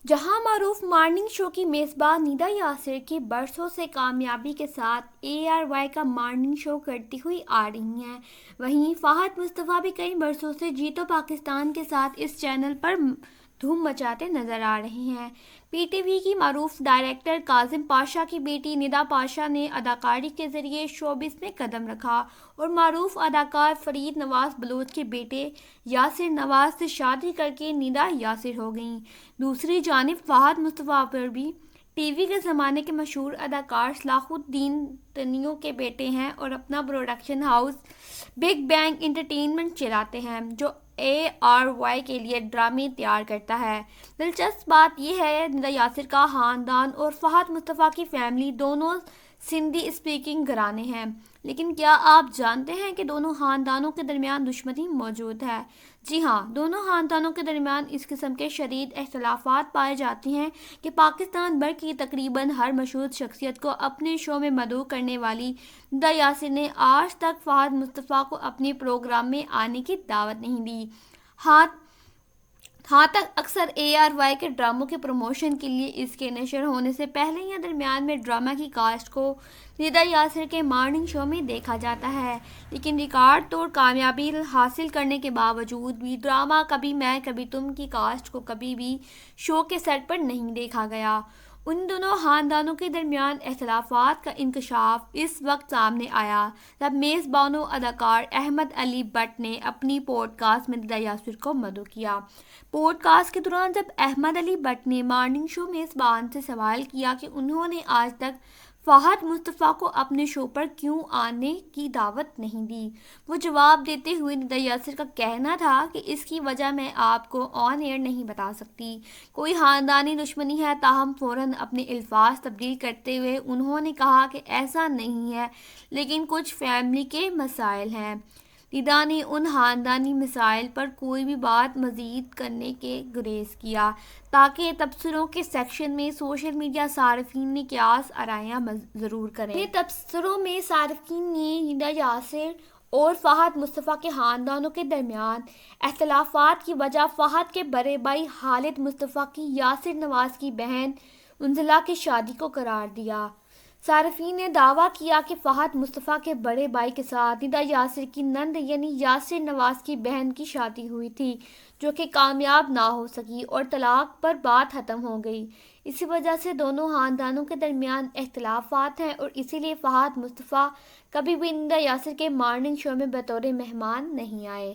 جہاں معروف morning show کی میزبان ندا یاسر کی برسوں سے کامیابی کے ساتھ ARY کا مارننگ شو کرتی ہوئی آ رہی ہیں، وہیں فہد مصطفیٰ بھی کئی برسوں سے جیتو پاکستان کے ساتھ اس چینل پر دھوم مچاتے نظر آ رہے ہیں۔ PTV کی معروف ڈائریکٹر کاظم پاشا کی بیٹی ندا پاشا نے اداکاری کے ذریعے شوبز میں قدم رکھا اور معروف اداکار فرید نواز بلوچ کے بیٹے یاسر نواز سے شادی کر کے ندا یاسر ہو گئیں۔ دوسری جانب فہد مصطفیٰ پر بھی ٹی وی کے زمانے کے مشہور اداکار صلاح الدین تنیو کے بیٹے ہیں اور اپنا production house big bang entertainment چلاتے ہیں، جو ARY کے لیے ڈرامے تیار کرتا ہے۔ دلچسپ بات یہ ہے ندا یاسر کا خاندان اور فہد مصطفیٰ کی فیملی دونوں سندھی اسپیکنگ گھرانے ہیں، لیکن کیا آپ جانتے ہیں کہ دونوں خاندانوں کے درمیان دشمنی موجود ہے؟ جی ہاں، دونوں خاندانوں کے درمیان اس قسم کے شدید اختلافات پائے جاتے ہیں کہ پاکستان بھر کی تقریباً ہر مشہور شخصیت کو اپنے شو میں مدعو کرنے والی ندا یاسر نے آج تک فہد مصطفیٰ کو اپنے پروگرام میں آنے کی دعوت نہیں دی۔ ہاں تک اکثر ARY کے ڈراموں کے پروموشن کے لیے اس کے نشر ہونے سے پہلے یا درمیان میں ڈرامہ کی کاسٹ کو ندا یاسر کے مارننگ شو میں دیکھا جاتا ہے، لیکن ریکارڈ توڑ کامیابی حاصل کرنے کے باوجود بھی ڈرامہ کبھی میں کبھی تم کی کاسٹ کو کبھی بھی شو کے سیٹ پر نہیں دیکھا گیا۔ ان دونوں خاندانوں کے درمیان اختلافات کا انکشاف اس وقت سامنے آیا جب میزبان و اداکار احمد علی بٹ نے اپنی پوڈ کاسٹ میں ندا یاسر کو مدعو کیا۔ پوڈ کاسٹ کے دوران جب احمد علی بٹ نے مارننگ شو میزبان سے سوال کیا کہ انہوں نے آج تک فہد مصطفیٰ کو اپنے شو پر کیوں آنے کی دعوت نہیں دی، وہ جواب دیتے ہوئے ندا یاسر کا کہنا تھا کہ اس کی وجہ میں آپ کو آن ایئر نہیں بتا سکتی، کوئی خاندانی دشمنی ہے، تاہم فوراً اپنے الفاظ تبدیل کرتے ہوئے انہوں نے کہا کہ ایسا نہیں ہے، لیکن کچھ فیملی کے مسائل ہیں۔ ندا نے ان خاندانی مسائل پر کوئی بھی بات مزید کرنے کے گریز کیا تاکہ تبصروں کے سیکشن میں سوشل میڈیا صارفین نے قیاس آرائیاں ضرور کریں۔ اپنے تبصروں میں صارفین نے ندا یاسر اور فہد مصطفیٰ کے خاندانوں کے درمیان اختلافات کی وجہ فہد کے بڑے بھائی خالد مصطفیٰ کی یاسر نواز کی بہن انزلہ کی شادی کو قرار دیا۔ صارفین نے دعویٰ کیا کہ فہد مصطفیٰ کے بڑے بھائی کے ساتھ ندا یاسر کی نند یعنی یاسر نواز کی بہن کی شادی ہوئی تھی، جو کہ کامیاب نہ ہو سکی اور طلاق پر بات ختم ہو گئی۔ اسی وجہ سے دونوں خاندانوں کے درمیان اختلافات ہیں اور اسی لیے فہد مصطفیٰ کبھی بھی ندا یاسر کے مارننگ شو میں بطور مہمان نہیں آئے۔